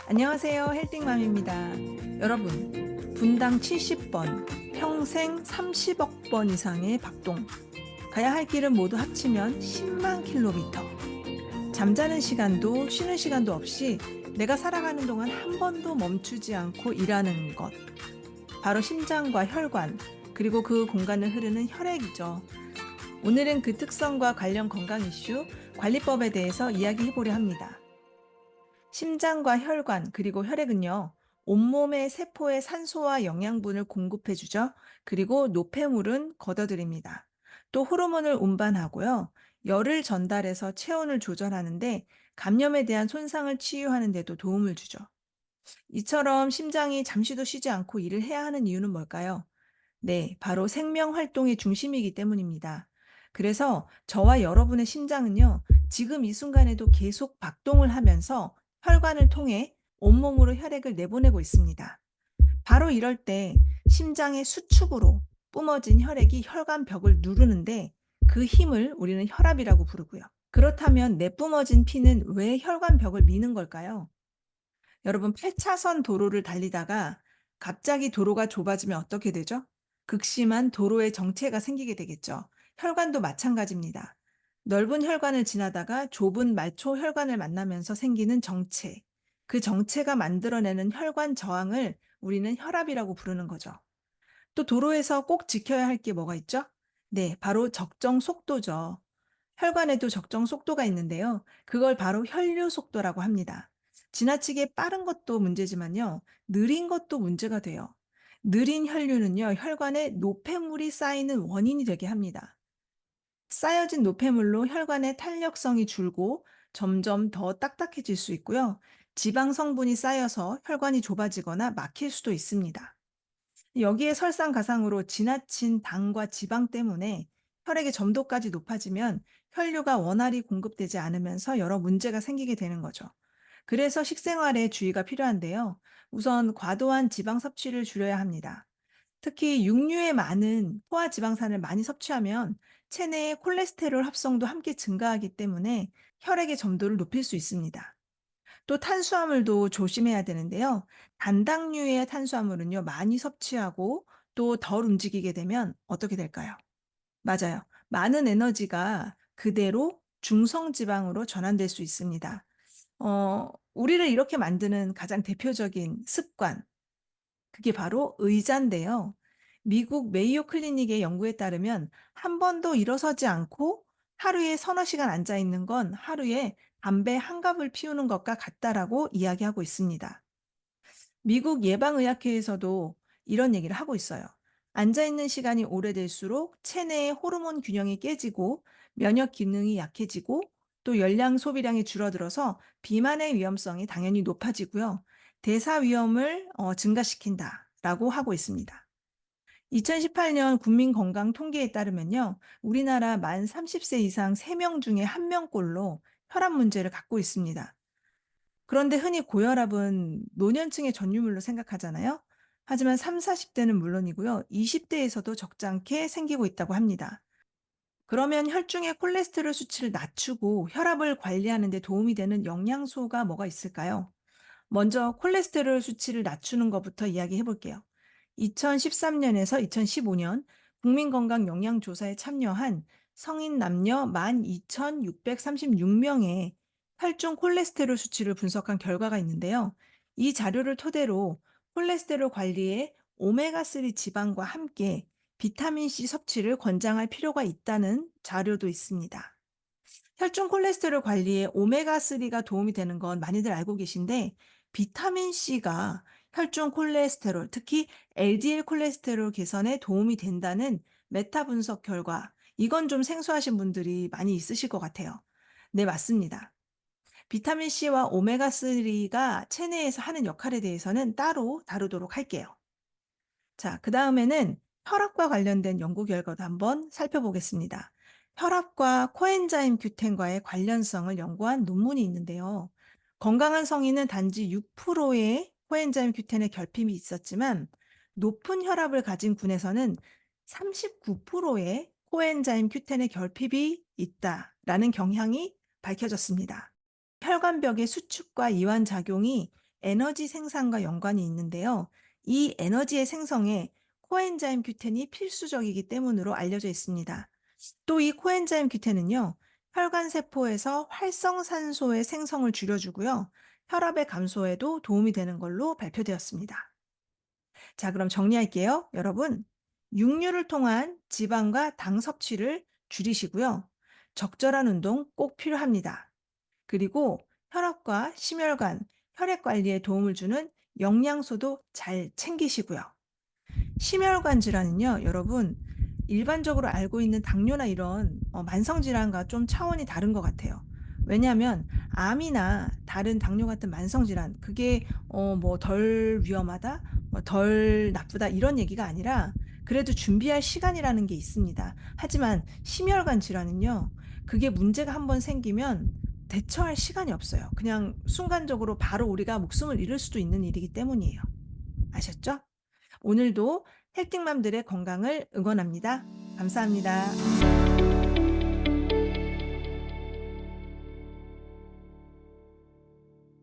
안녕하세요. 헬띵맘입니다. 여러분, 분당 70번, 평생 30억 번 이상의 박동. 가야 할 길은 모두 합치면 10만 킬로미터. 잠자는 시간도 쉬는 시간도 없이 내가 살아가는 동안 한 번도 멈추지 않고 일하는 것. 바로 심장과 혈관, 그리고 그 공간을 흐르는 혈액이죠. 오늘은 그 특성과 관련 건강 이슈, 관리법에 대해서 이야기해 보려 합니다. 심장과 혈관, 그리고 혈액은요, 온몸의 세포에 산소와 영양분을 공급해 주죠. 그리고 노폐물은 걷어들입니다. 또 호르몬을 운반하고요. 열을 전달해서 체온을 조절하는데 감염에 대한 손상을 치유하는 데도 도움을 주죠. 이처럼 심장이 잠시도 쉬지 않고 일을 해야 하는 이유는 뭘까요? 네, 바로 생명 활동의 중심이기 때문입니다. 그래서 저와 여러분의 심장은요, 지금 이 순간에도 계속 박동을 하면서 혈관을 통해 온몸으로 혈액을 내보내고 있습니다. 바로 이럴 때 심장의 수축으로 뿜어진 혈액이 혈관 벽을 누르는데 그 힘을 우리는 혈압이라고 부르고요. 그렇다면 내뿜어진 피는 왜 혈관 벽을 미는 걸까요? 여러분 8차선 도로를 달리다가 갑자기 도로가 좁아지면 어떻게 되죠? 극심한 도로의 정체가 생기게 되겠죠. 혈관도 마찬가지입니다. 넓은 혈관을 지나다가 좁은 말초 혈관을 만나면서 생기는 정체. 그 정체가 만들어내는 혈관 저항을 우리는 혈압이라고 부르는 거죠. 또 도로에서 꼭 지켜야 할 게 뭐가 있죠? 네, 바로 적정 속도죠. 혈관에도 적정 속도가 있는데요. 그걸 바로 혈류 속도라고 합니다. 지나치게 빠른 것도 문제지만요. 느린 것도 문제가 돼요. 느린 혈류는요, 혈관에 노폐물이 쌓이는 원인이 되게 합니다. 쌓여진 노폐물로 혈관의 탄력성이 줄고 점점 더 딱딱해질 수 있고요. 지방 성분이 쌓여서 혈관이 좁아지거나 막힐 수도 있습니다. 여기에 설상가상으로 지나친 당과 지방 때문에 혈액의 점도까지 높아지면 혈류가 원활히 공급되지 않으면서 여러 문제가 생기게 되는 거죠. 그래서 식생활에 주의가 필요한데요. 우선 과도한 지방 섭취를 줄여야 합니다. 특히 육류에 많은 포화 지방산을 많이 섭취하면 체내의 콜레스테롤 합성도 함께 증가하기 때문에 혈액의 점도를 높일 수 있습니다. 또 탄수화물도 조심해야 되는데요. 단당류의 탄수화물은요, 많이 섭취하고 또 덜 움직이게 되면 어떻게 될까요? 맞아요. 많은 에너지가 그대로 중성지방으로 전환될 수 있습니다. 우리를 이렇게 만드는 가장 대표적인 습관, 그게 바로 의자인데요. 미국 메이오 클리닉의 연구에 따르면 한 번도 일어서지 않고 하루에 서너 시간 앉아 있는 건 하루에 담배 한 갑을 피우는 것과 같다라고 이야기하고 있습니다. 미국 예방의학회에서도 이런 얘기를 하고 있어요. 앉아 있는 시간이 오래될수록 체내의 호르몬 균형이 깨지고 면역 기능이 약해지고 또 열량 소비량이 줄어들어서 비만의 위험성이 당연히 높아지고요. 대사 위험을 증가시킨다라고 하고 있습니다. 2018년 국민건강 통계에 따르면요. 우리나라 만 30세 이상 3명 중에 1명꼴로 혈압 문제를 갖고 있습니다. 그런데 흔히 고혈압은 노년층의 전유물로 생각하잖아요. 하지만 3, 40대는 물론이고요. 20대에서도 적잖게 생기고 있다고 합니다. 그러면 혈중의 콜레스테롤 수치를 낮추고 혈압을 관리하는 데 도움이 되는 영양소가 뭐가 있을까요? 먼저 콜레스테롤 수치를 낮추는 것부터 이야기해 볼게요. 2013년에서 2015년 국민건강영양조사에 참여한 성인 남녀 12,636명의 혈중 콜레스테롤 수치를 분석한 결과가 있는데요. 이 자료를 토대로 콜레스테롤 관리에 오메가3 지방과 함께 비타민C 섭취를 권장할 필요가 있다는 자료도 있습니다. 혈중 콜레스테롤 관리에 오메가3가 도움이 되는 건 많이들 알고 계신데 비타민C가 혈중 콜레스테롤, 특히 LDL 콜레스테롤 개선에 도움이 된다는 메타 분석 결과, 이건 좀 생소하신 분들이 많이 있으실 것 같아요. 네, 맞습니다. 비타민C와 오메가3가 체내에서 하는 역할에 대해서는 따로 다루도록 할게요. 자, 그다음에는 혈압과 관련된 연구 결과도 한번 살펴보겠습니다. 혈압과 코엔자임 규텐과의 관련성을 연구한 논문이 있는데요. 건강한 성인은 단지 6%의 코엔자임 규텐의 결핍이 있었지만 높은 혈압을 가진 군에서는 39%의 코엔자임 규텐의 결핍이 있다라는 경향이 밝혀졌습니다. 혈관벽의 수축과 이완 작용이 에너지 생산과 연관이 있는데요. 이 에너지의 생성에 코엔자임 규텐이 필수적이기 때문으로 알려져 있습니다. 또 이 코엔자임 규텐은요, 혈관 세포에서 활성산소의 생성을 줄여주고요, 혈압의 감소에도 도움이 되는 걸로 발표되었습니다. 자, 그럼 정리할게요. 여러분, 육류를 통한 지방과 당 섭취를 줄이시고요. 적절한 운동 꼭 필요합니다. 그리고 혈압과 심혈관, 혈액 관리에 도움을 주는 영양소도 잘 챙기시고요. 심혈관 질환은요, 여러분, 일반적으로 알고 있는 당뇨나 이런 만성 질환과 좀 차원이 다른 것 같아요. 왜냐하면 암이나 다른 당뇨 같은 만성 질환, 그게 뭐 덜 위험하다, 뭐 덜 나쁘다 이런 얘기가 아니라 그래도 준비할 시간이라는 게 있습니다. 하지만 심혈관 질환은요, 그게 문제가 한번 생기면 대처할 시간이 없어요. 그냥 순간적으로 바로 우리가 목숨을 잃을 수도 있는 일이기 때문이에요. 아셨죠? 오늘도 헬띵맘들의 건강을 응원합니다. 감사합니다.